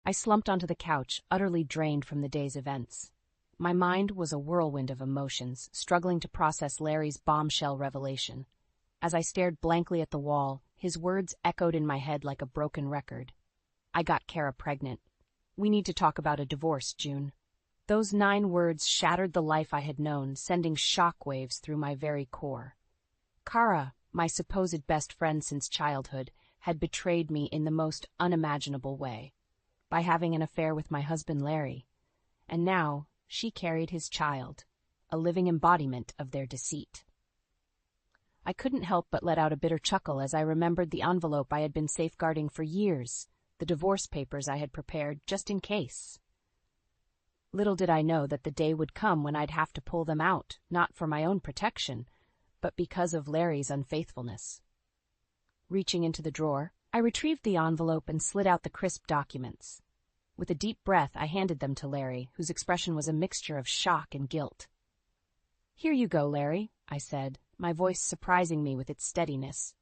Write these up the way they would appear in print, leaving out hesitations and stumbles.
I slumped onto the couch, utterly drained from the day's events. My mind was a whirlwind of emotions, struggling to process Larry's bombshell revelation. As I stared blankly at the wall, his words echoed in my head like a broken record. I got Kara pregnant. We need to talk about a divorce, June. Those 9 words shattered the life I had known, sending shockwaves through my very core. Kara, my supposed best friend since childhood, had betrayed me in the most unimaginable way, by having an affair with my husband Larry. And now, she carried his child, a living embodiment of their deceit. I couldn't help but let out a bitter chuckle as I remembered the envelope I had been safeguarding for years, the divorce papers I had prepared just in case. Little did I know that the day would come when I'd have to pull them out, not for my own protection, but because of Larry's unfaithfulness. Reaching into the drawer, I retrieved the envelope and slid out the crisp documents. With a deep breath, I handed them to Larry, whose expression was a mixture of shock and guilt. "Here you go, Larry," I said, my voice surprising me with its steadiness.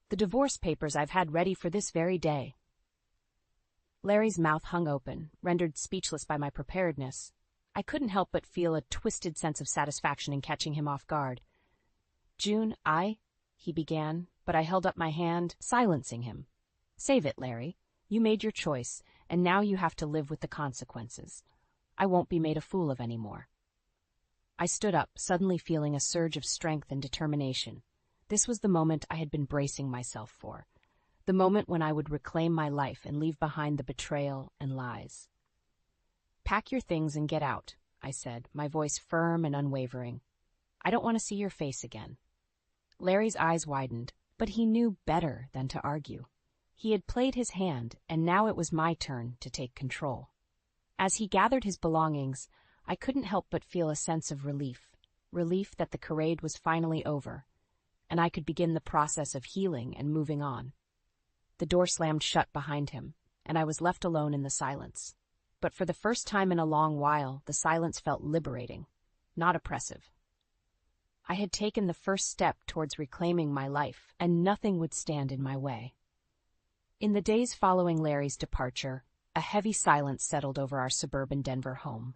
"The divorce papers I've had ready for this very day." Larry's mouth hung open, rendered speechless by my preparedness. I couldn't help but feel a twisted sense of satisfaction in catching him off guard. "June, he began, but I held up my hand, silencing him. "Save it, Larry. You made your choice, and now you have to live with the consequences. I won't be made a fool of anymore." I stood up, suddenly feeling a surge of strength and determination. This was the moment I had been bracing myself for. The moment when I would reclaim my life and leave behind the betrayal and lies. "Pack your things and get out," I said, my voice firm and unwavering. "I don't want to see your face again." Larry's eyes widened, but he knew better than to argue. He had played his hand, and now it was my turn to take control. As he gathered his belongings, I couldn't help but feel a sense of relief that the charade was finally over, and I could begin the process of healing and moving on. The door slammed shut behind him, and I was left alone in the silence. But for the first time in a long while, the silence felt liberating, not oppressive. I had taken the first step towards reclaiming my life, and nothing would stand in my way. In the days following Larry's departure, a heavy silence settled over our suburban Denver home.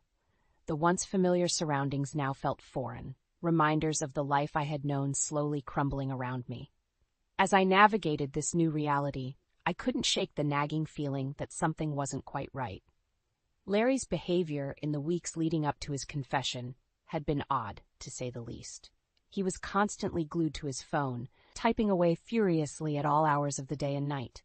The once familiar surroundings now felt foreign, reminders of the life I had known slowly crumbling around me. As I navigated this new reality, I couldn't shake the nagging feeling that something wasn't quite right. Larry's behavior in the weeks leading up to his confession had been odd, to say the least. He was constantly glued to his phone, typing away furiously at all hours of the day and night.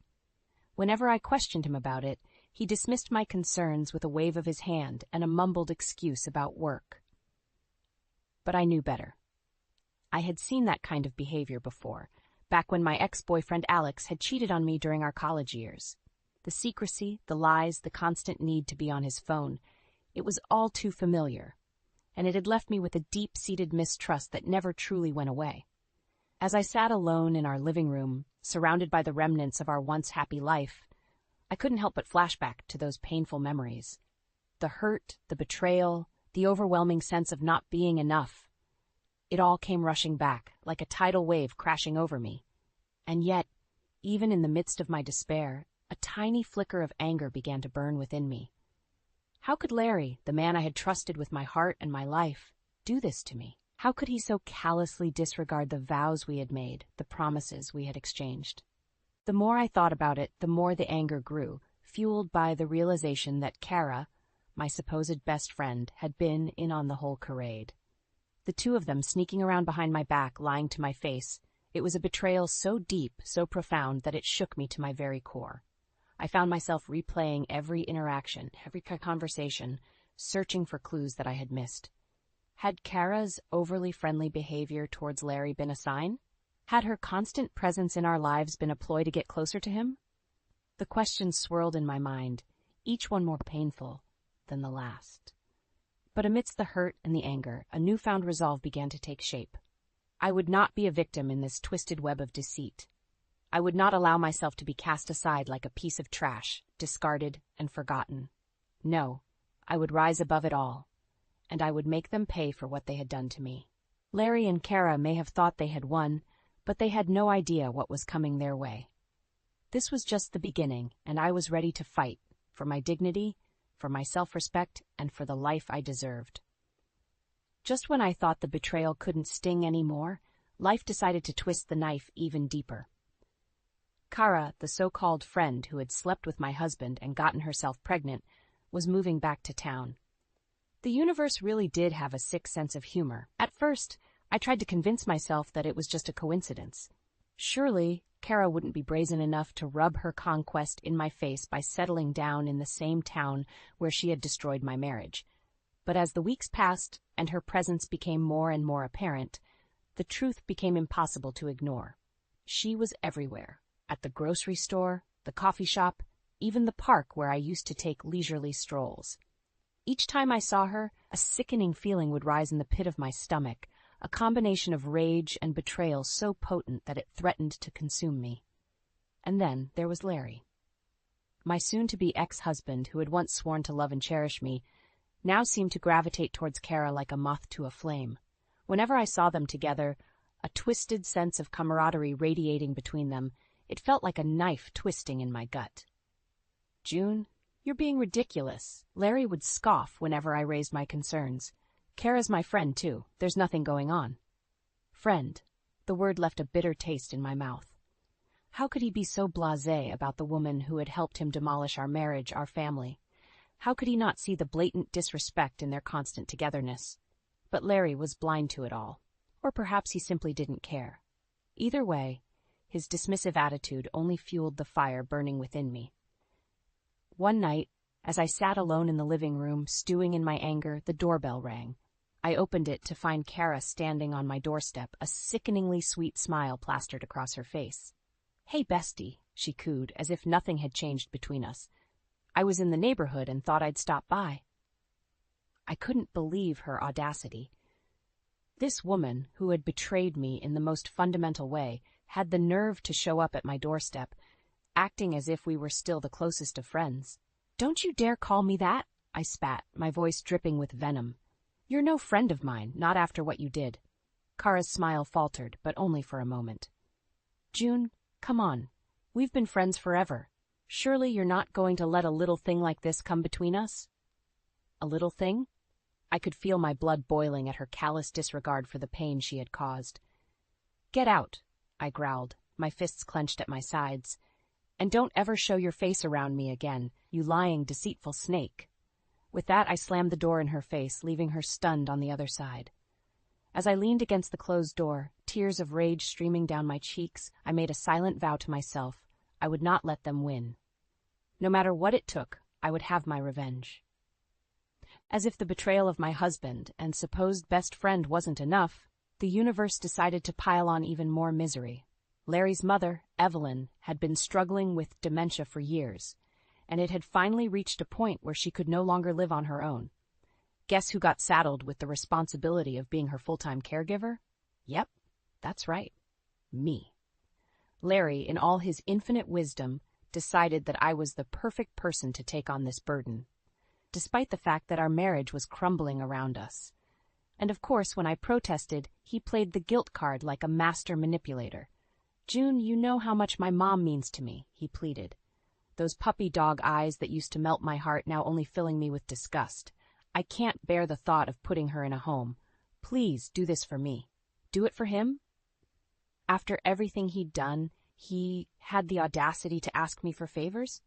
Whenever I questioned him about it, he dismissed my concerns with a wave of his hand and a mumbled excuse about work. But I knew better. I had seen that kind of behavior before, back when my ex-boyfriend Alex had cheated on me during our college years. The secrecy, the lies, the constant need to be on his phone, it was all too familiar, and it had left me with a deep-seated mistrust that never truly went away. As I sat alone in our living room, surrounded by the remnants of our once happy life, I couldn't help but flash back to those painful memories. The hurt, the betrayal, the overwhelming sense of not being enough. It all came rushing back, like a tidal wave crashing over me. And yet, even in the midst of my despair, a tiny flicker of anger began to burn within me. How could Larry, the man I had trusted with my heart and my life, do this to me? How could he so callously disregard the vows we had made, the promises we had exchanged? The more I thought about it, the more the anger grew, fueled by the realization that Kara, my supposed best friend, had been in on the whole charade. The two of them sneaking around behind my back, lying to my face. It was a betrayal so deep, so profound, that it shook me to my very core. I found myself replaying every interaction, every conversation, searching for clues that I had missed. Had Kara's overly friendly behavior towards Larry been a sign? Had her constant presence in our lives been a ploy to get closer to him? The questions swirled in my mind, each one more painful than the last. But amidst the hurt and the anger, a newfound resolve began to take shape. I would not be a victim in this twisted web of deceit. I would not allow myself to be cast aside like a piece of trash, discarded and forgotten. No, I would rise above it all, and I would make them pay for what they had done to me. Larry and Kara may have thought they had won, but they had no idea what was coming their way. This was just the beginning, and I was ready to fight, for my dignity, for my self-respect, and for the life I deserved. Just when I thought the betrayal couldn't sting anymore, life decided to twist the knife even deeper. Kara, the so-called friend who had slept with my husband and gotten herself pregnant, was moving back to town. The universe really did have a sick sense of humor. At first, I tried to convince myself that it was just a coincidence. Surely, Kara wouldn't be brazen enough to rub her conquest in my face by settling down in the same town where she had destroyed my marriage. But as the weeks passed and her presence became more and more apparent, the truth became impossible to ignore. She was everywhere. At the grocery store, the coffee shop, even the park where I used to take leisurely strolls. Each time I saw her, a sickening feeling would rise in the pit of my stomach, a combination of rage and betrayal so potent that it threatened to consume me. And then there was Larry. My soon-to-be ex-husband, who had once sworn to love and cherish me, now seemed to gravitate towards Kara like a moth to a flame. Whenever I saw them together, a twisted sense of camaraderie radiating between them, it felt like a knife twisting in my gut. "June, you're being ridiculous." Larry would scoff whenever I raised my concerns. "Kara's my friend, too. There's nothing going on." Friend. The word left a bitter taste in my mouth. How could he be so blasé about the woman who had helped him demolish our marriage, our family? How could he not see the blatant disrespect in their constant togetherness? But Larry was blind to it all. Or perhaps he simply didn't care. Either way, his dismissive attitude only fueled the fire burning within me. One night, as I sat alone in the living room, stewing in my anger, the doorbell rang. I opened it to find Kara standing on my doorstep, a sickeningly sweet smile plastered across her face. "Hey, bestie," she cooed, as if nothing had changed between us. "I was in the neighborhood and thought I'd stop by." I couldn't believe her audacity. This woman, who had betrayed me in the most fundamental way, had the nerve to show up at my doorstep, acting as if we were still the closest of friends. "Don't you dare call me that," I spat, my voice dripping with venom. "You're no friend of mine, not after what you did." Kara's smile faltered, but only for a moment. "June, come on. We've been friends forever. Surely you're not going to let a little thing like this come between us?" A little thing? I could feel my blood boiling at her callous disregard for the pain she had caused. "Get out," I growled, my fists clenched at my sides. "And don't ever show your face around me again, you lying, deceitful snake." With that, I slammed the door in her face, leaving her stunned on the other side. As I leaned against the closed door, tears of rage streaming down my cheeks, I made a silent vow to myself. I would not let them win. No matter what it took, I would have my revenge. As if the betrayal of my husband and supposed best friend wasn't enough, the universe decided to pile on even more misery. Larry's mother, Evelyn, had been struggling with dementia for years, and it had finally reached a point where she could no longer live on her own. Guess who got saddled with the responsibility of being her full-time caregiver? Yep, that's right. Me. Larry, in all his infinite wisdom, decided that I was the perfect person to take on this burden, despite the fact that our marriage was crumbling around us. And of course, when I protested, he played the guilt card like a master manipulator. "June, you know how much my mom means to me," he pleaded. Those puppy dog eyes that used to melt my heart now only filling me with disgust. "I can't bear the thought of putting her in a home. Please do this for me." Do it for him? After everything he'd done, he had the audacity to ask me for favors?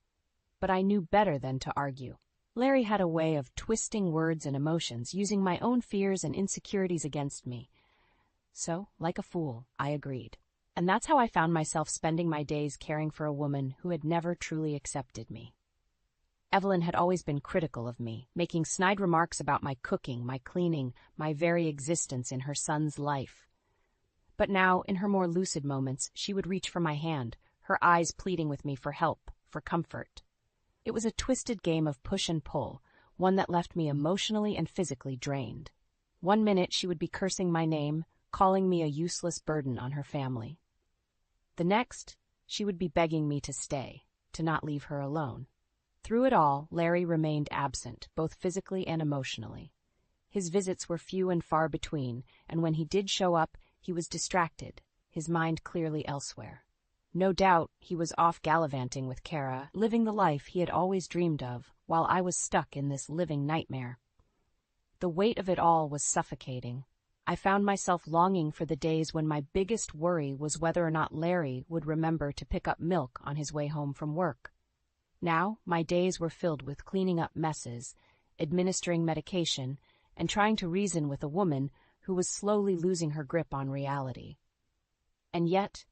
But I knew better than to argue. Larry had a way of twisting words and emotions, using my own fears and insecurities against me. So, like a fool, I agreed. And that's how I found myself spending my days caring for a woman who had never truly accepted me. Evelyn had always been critical of me, making snide remarks about my cooking, my cleaning, my very existence in her son's life. But now, in her more lucid moments, she would reach for my hand, her eyes pleading with me for help, for comfort. It was a twisted game of push and pull, one that left me emotionally and physically drained. One minute she would be cursing my name, calling me a useless burden on her family. The next, she would be begging me to stay, to not leave her alone. Through it all, Larry remained absent, both physically and emotionally. His visits were few and far between, and when he did show up, he was distracted, his mind clearly elsewhere. No doubt he was off gallivanting with Kara, living the life he had always dreamed of, while I was stuck in this living nightmare. The weight of it all was suffocating. I found myself longing for the days when my biggest worry was whether or not Larry would remember to pick up milk on his way home from work. Now, my days were filled with cleaning up messes, administering medication, and trying to reason with a woman who was slowly losing her grip on reality. And yet,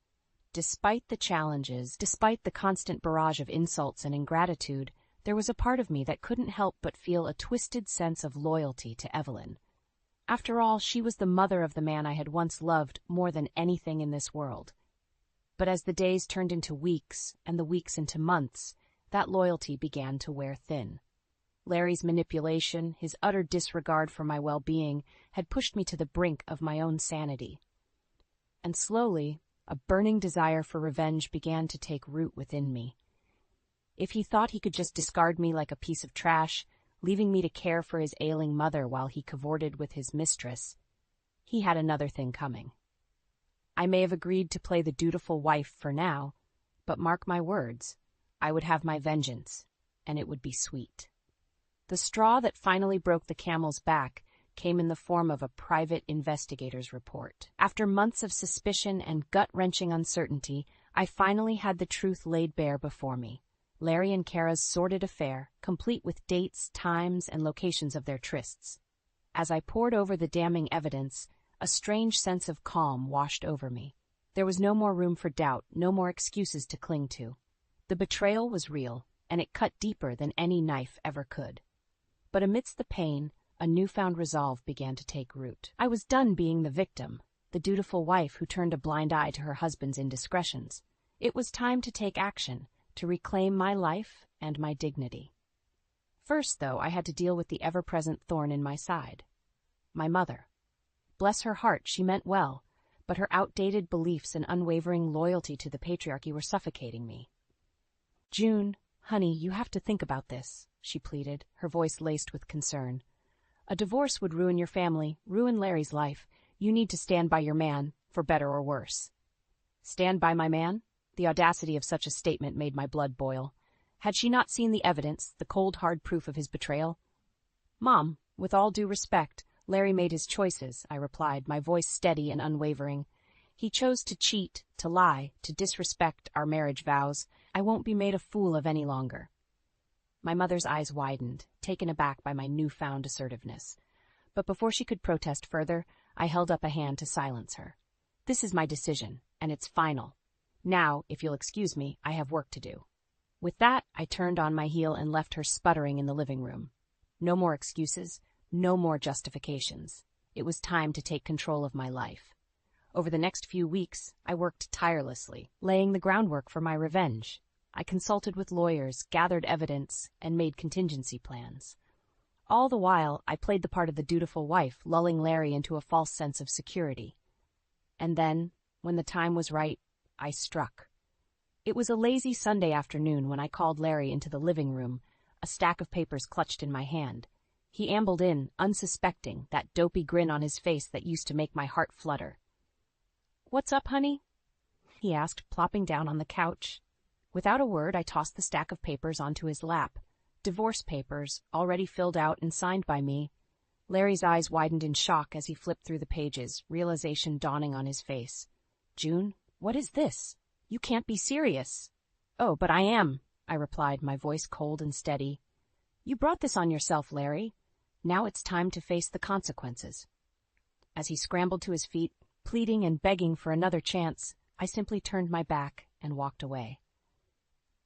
despite the challenges, despite the constant barrage of insults and ingratitude, there was a part of me that couldn't help but feel a twisted sense of loyalty to Evelyn. After all, she was the mother of the man I had once loved more than anything in this world. But as the days turned into weeks, and the weeks into months, that loyalty began to wear thin. Larry's manipulation, his utter disregard for my well-being, had pushed me to the brink of my own sanity. And slowly, a burning desire for revenge began to take root within me. If he thought he could just discard me like a piece of trash, leaving me to care for his ailing mother while he cavorted with his mistress, he had another thing coming. I may have agreed to play the dutiful wife for now, but mark my words, I would have my vengeance, and it would be sweet. The straw that finally broke the camel's back came in the form of a private investigator's report. After months of suspicion and gut-wrenching uncertainty, I finally had the truth laid bare before me. Larry and Kara's sordid affair, complete with dates, times, and locations of their trysts. As I pored over the damning evidence, a strange sense of calm washed over me. There was no more room for doubt, no more excuses to cling to. The betrayal was real, and it cut deeper than any knife ever could. But amidst the pain, a newfound resolve began to take root. I was done being the victim, the dutiful wife who turned a blind eye to her husband's indiscretions. It was time to take action, to reclaim my life and my dignity. First, though, I had to deal with the ever-present thorn in my side. My mother. Bless her heart, she meant well, but her outdated beliefs and unwavering loyalty to the patriarchy were suffocating me. "June, honey, you have to think about this," she pleaded, her voice laced with concern. "A divorce would ruin your family, ruin Larry's life. You need to stand by your man, for better or worse." Stand by my man? The audacity of such a statement made my blood boil. Had she not seen the evidence, the cold, hard proof of his betrayal? "Mom, with all due respect, Larry made his choices," I replied, my voice steady and unwavering. "He chose to cheat, to lie, to disrespect our marriage vows. I won't be made a fool of any longer." My mother's eyes widened, taken aback by my newfound assertiveness. But before she could protest further, I held up a hand to silence her. "This is my decision, and it's final. Now, if you'll excuse me, I have work to do." With that, I turned on my heel and left her sputtering in the living room. No more excuses, no more justifications. It was time to take control of my life. Over the next few weeks, I worked tirelessly, laying the groundwork for my revenge. I consulted with lawyers, gathered evidence, and made contingency plans. All the while, I played the part of the dutiful wife, lulling Larry into a false sense of security. And then, when the time was right, I struck. It was a lazy Sunday afternoon when I called Larry into the living room, a stack of papers clutched in my hand. He ambled in, unsuspecting, that dopey grin on his face that used to make my heart flutter. "What's up, honey?" he asked, plopping down on the couch. Without a word, I tossed the stack of papers onto his lap. Divorce papers, already filled out and signed by me. Larry's eyes widened in shock as he flipped through the pages, realization dawning on his face. "June, what is this? You can't be serious." "Oh, but I am," I replied, my voice cold and steady. "You brought this on yourself, Larry. Now it's time to face the consequences." As he scrambled to his feet, pleading and begging for another chance, I simply turned my back and walked away.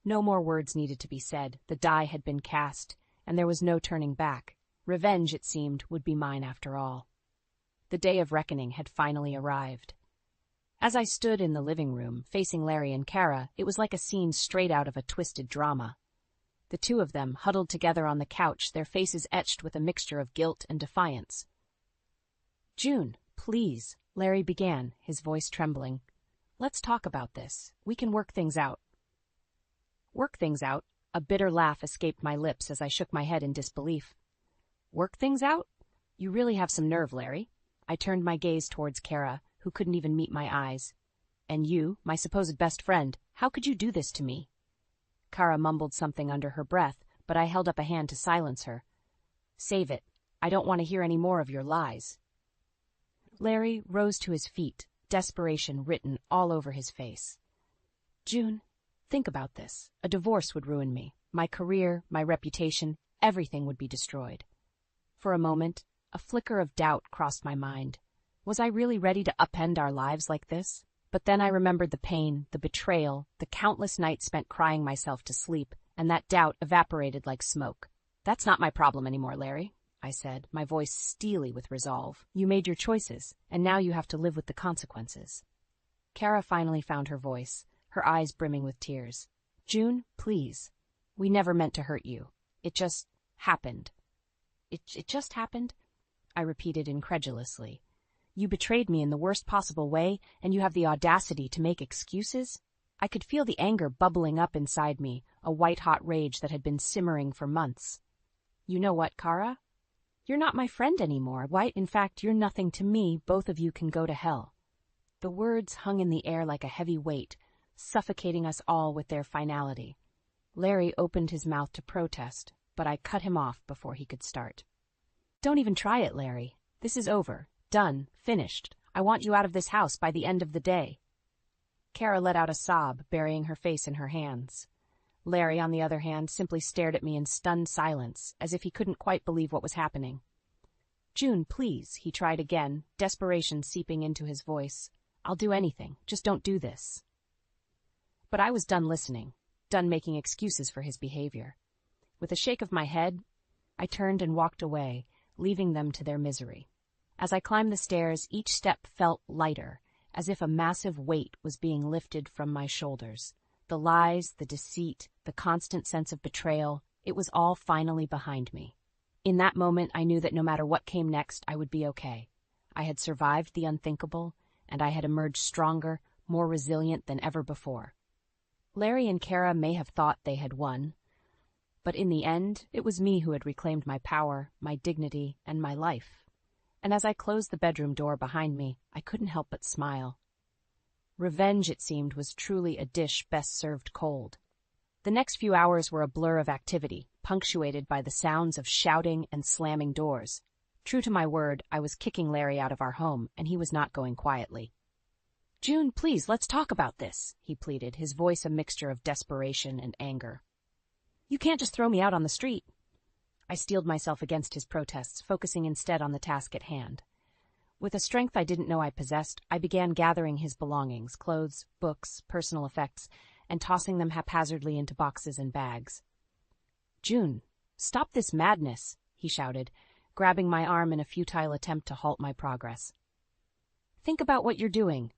No more words needed to be said. The die had been cast, and there was no turning back. Revenge, it seemed, would be mine after all. The day of reckoning had finally arrived. As I stood in the living room, facing Larry and Kara, it was like a scene straight out of a twisted drama. The two of them, huddled together on the couch, their faces etched with a mixture of guilt and defiance. "June, please," Larry began, his voice trembling. "Let's talk about this. We can work things out." "Work things out?" A bitter laugh escaped my lips as I shook my head in disbelief. "Work things out? You really have some nerve, Larry." I turned my gaze towards Kara, who couldn't even meet my eyes. And you, my supposed best friend, how could you do this to me? Kara mumbled something under her breath, but I held up a hand to silence her. Save it. I don't want to hear any more of your lies. Larry rose to his feet, desperation written all over his face. June, think about this. A divorce would ruin me. My career, my reputation, everything would be destroyed. For a moment, a flicker of doubt crossed my mind. Was I really ready to upend our lives like this? But then I remembered the pain, the betrayal, the countless nights spent crying myself to sleep, and that doubt evaporated like smoke. That's not my problem anymore, Larry, I said, my voice steely with resolve. You made your choices, and now you have to live with the consequences. Kara finally found her voice, her eyes brimming with tears. June, please. We never meant to hurt you. It just happened. It just happened? I repeated incredulously. You betrayed me in the worst possible way, and you have the audacity to make excuses? I could feel the anger bubbling up inside me, a white-hot rage that had been simmering for months. You know what, Kara? You're not my friend anymore. Why, in fact, you're nothing to me. Both of you can go to hell. The words hung in the air like a heavy weight, suffocating us all with their finality. Larry opened his mouth to protest, but I cut him off before he could start. Don't even try it, Larry. This is over. Done. Finished. I want you out of this house by the end of the day. Kara let out a sob, burying her face in her hands. Larry, on the other hand, simply stared at me in stunned silence, as if he couldn't quite believe what was happening. June, please, he tried again, desperation seeping into his voice. I'll do anything. Just don't do this. But I was done listening, done making excuses for his behavior. With a shake of my head, I turned and walked away, leaving them to their misery. As I climbed the stairs, each step felt lighter, as if a massive weight was being lifted from my shoulders. The lies, the deceit, the constant sense of betrayal, it was all finally behind me. In that moment, I knew that no matter what came next, I would be okay. I had survived the unthinkable, and I had emerged stronger, more resilient than ever before. Larry and Kara may have thought they had won, but in the end, it was me who had reclaimed my power, my dignity, and my life. And as I closed the bedroom door behind me, I couldn't help but smile. Revenge, it seemed, was truly a dish best served cold. The next few hours were a blur of activity, punctuated by the sounds of shouting and slamming doors. True to my word, I was kicking Larry out of our home, and he was not going quietly. June, please, let's talk about this, he pleaded, his voice a mixture of desperation and anger. You can't just throw me out on the street. I steeled myself against his protests, focusing instead on the task at hand. With a strength I didn't know I possessed, I began gathering his belongings, clothes, books, personal effects, and tossing them haphazardly into boxes and bags. June, stop this madness, he shouted, grabbing my arm in a futile attempt to halt my progress. Think about what you're doing.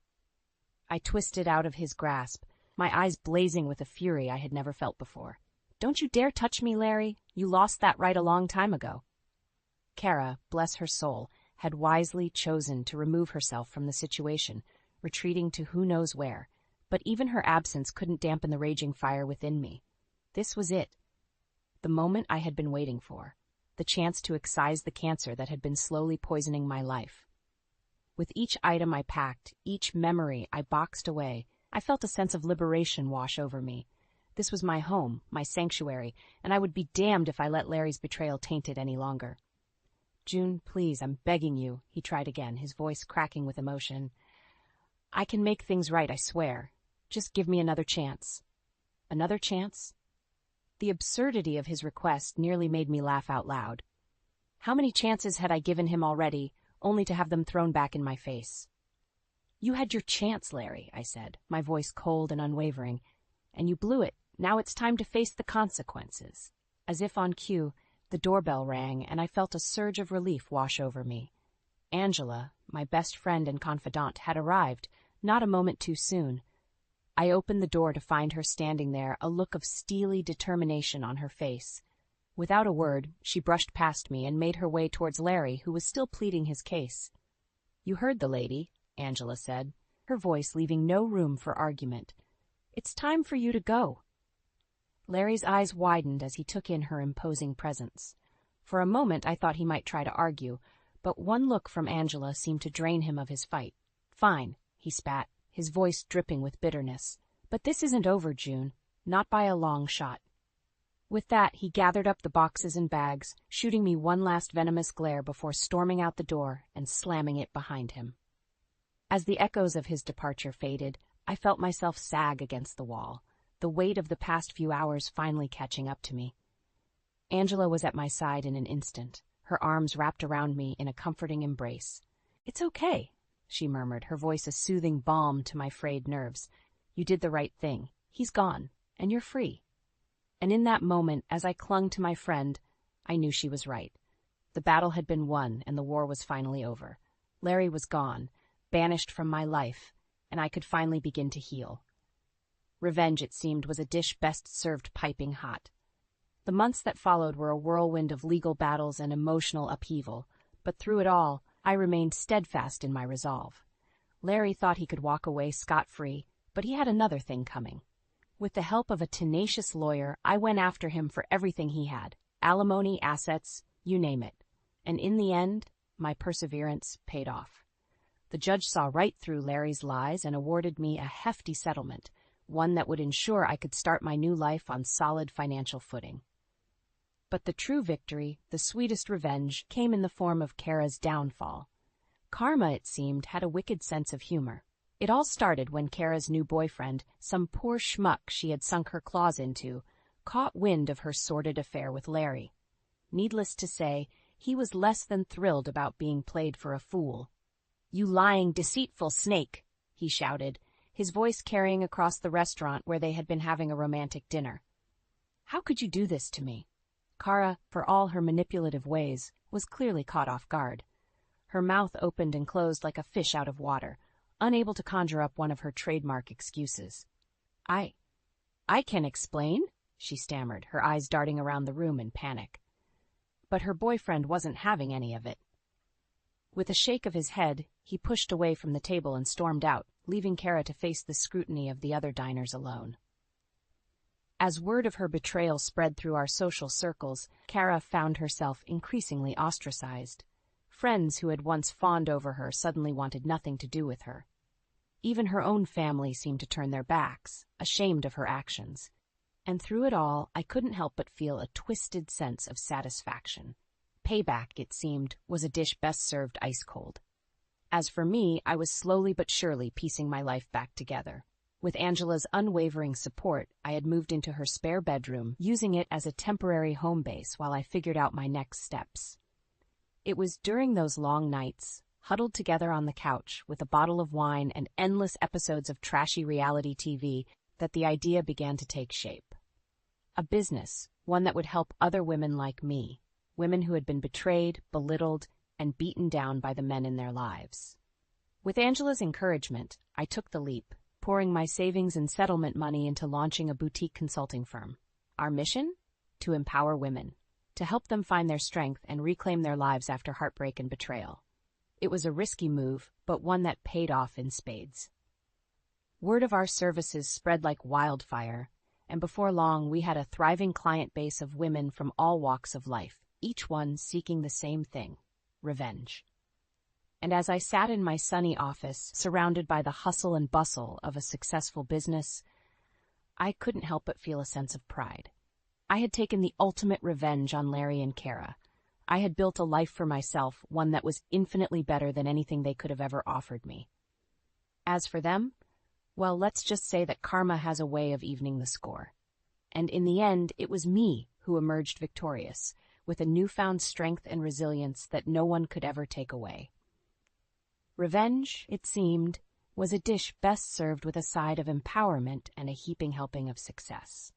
I twisted out of his grasp, my eyes blazing with a fury I had never felt before. Don't you dare touch me, Larry. You lost that right a long time ago. Kara, bless her soul, had wisely chosen to remove herself from the situation, retreating to who knows where, but even her absence couldn't dampen the raging fire within me. This was it. The moment I had been waiting for. The chance to excise the cancer that had been slowly poisoning my life. With each item I packed, each memory I boxed away, I felt a sense of liberation wash over me. This was my home, my sanctuary, and I would be damned if I let Larry's betrayal taint it any longer. June, please, I'm begging you, he tried again, his voice cracking with emotion. I can make things right, I swear. Just give me another chance. Another chance? The absurdity of his request nearly made me laugh out loud. How many chances had I given him already, only to have them thrown back in my face? You had your chance, Larry, I said, my voice cold and unwavering, and you blew it. Now it's time to face the consequences. As if on cue, the doorbell rang, and I felt a surge of relief wash over me. Angela, my best friend and confidant, had arrived, not a moment too soon. I opened the door to find her standing there, a look of steely determination on her face. Without a word, she brushed past me and made her way towards Larry, who was still pleading his case. You heard the lady, Angela said, her voice leaving no room for argument. It's time for you to go. Larry's eyes widened as he took in her imposing presence. For a moment I thought he might try to argue, but one look from Angela seemed to drain him of his fight. Fine, he spat, his voice dripping with bitterness. "But this isn't over, June. Not by a long shot." With that, he gathered up the boxes and bags, shooting me one last venomous glare before storming out the door and slamming it behind him. As the echoes of his departure faded, I felt myself sag against the wall, the weight of the past few hours finally catching up to me. Angela was at my side in an instant, her arms wrapped around me in a comforting embrace. "It's okay," she murmured, her voice a soothing balm to my frayed nerves. "You did the right thing. He's gone, and you're free." And in that moment, as I clung to my friend, I knew she was right. The battle had been won, and the war was finally over. Larry was gone, banished from my life, and I could finally begin to heal. Revenge, it seemed, was a dish best served piping hot. The months that followed were a whirlwind of legal battles and emotional upheaval, but through it all, I remained steadfast in my resolve. Larry thought he could walk away scot-free, but he had another thing coming. With the help of a tenacious lawyer, I went after him for everything he had, alimony, assets, you name it. And in the end, my perseverance paid off. The judge saw right through Larry's lies and awarded me a hefty settlement, one that would ensure I could start my new life on solid financial footing. But the true victory, the sweetest revenge, came in the form of Kara's downfall. Karma, it seemed, had a wicked sense of humor. It all started when Kara's new boyfriend, some poor schmuck she had sunk her claws into, caught wind of her sordid affair with Larry. Needless to say, he was less than thrilled about being played for a fool. "You lying, deceitful snake," he shouted, his voice carrying across the restaurant where they had been having a romantic dinner. "How could you do this to me?" Kara, for all her manipulative ways, was clearly caught off guard. Her mouth opened and closed like a fish out of water, unable to conjure up one of her trademark excuses. I can explain," she stammered, her eyes darting around the room in panic. But her boyfriend wasn't having any of it. With a shake of his head, he pushed away from the table and stormed out, leaving Kara to face the scrutiny of the other diners alone. As word of her betrayal spread through our social circles, Kara found herself increasingly ostracized. Friends who had once fawned over her suddenly wanted nothing to do with her. Even her own family seemed to turn their backs, ashamed of her actions. And through it all, I couldn't help but feel a twisted sense of satisfaction. Payback, it seemed, was a dish best served ice-cold. As for me, I was slowly but surely piecing my life back together. With Angela's unwavering support, I had moved into her spare bedroom, using it as a temporary home base while I figured out my next steps. It was during those long nights, huddled together on the couch with a bottle of wine and endless episodes of trashy reality TV, that the idea began to take shape. A business, one that would help other women like me, women who had been betrayed, belittled, and beaten down by the men in their lives. With Angela's encouragement, I took the leap, pouring my savings and settlement money into launching a boutique consulting firm. Our mission? To empower women, to help them find their strength and reclaim their lives after heartbreak and betrayal. It was a risky move, but one that paid off in spades. Word of our services spread like wildfire, and before long we had a thriving client base of women from all walks of life, each one seeking the same thing: revenge. And as I sat in my sunny office, surrounded by the hustle and bustle of a successful business, I couldn't help but feel a sense of pride. I had taken the ultimate revenge on Larry and Kara. I had built a life for myself, one that was infinitely better than anything they could have ever offered me. As for them, well, let's just say that karma has a way of evening the score. And in the end, it was me who emerged victorious, with a newfound strength and resilience that no one could ever take away. Revenge, it seemed, was a dish best served with a side of empowerment and a heaping helping of success.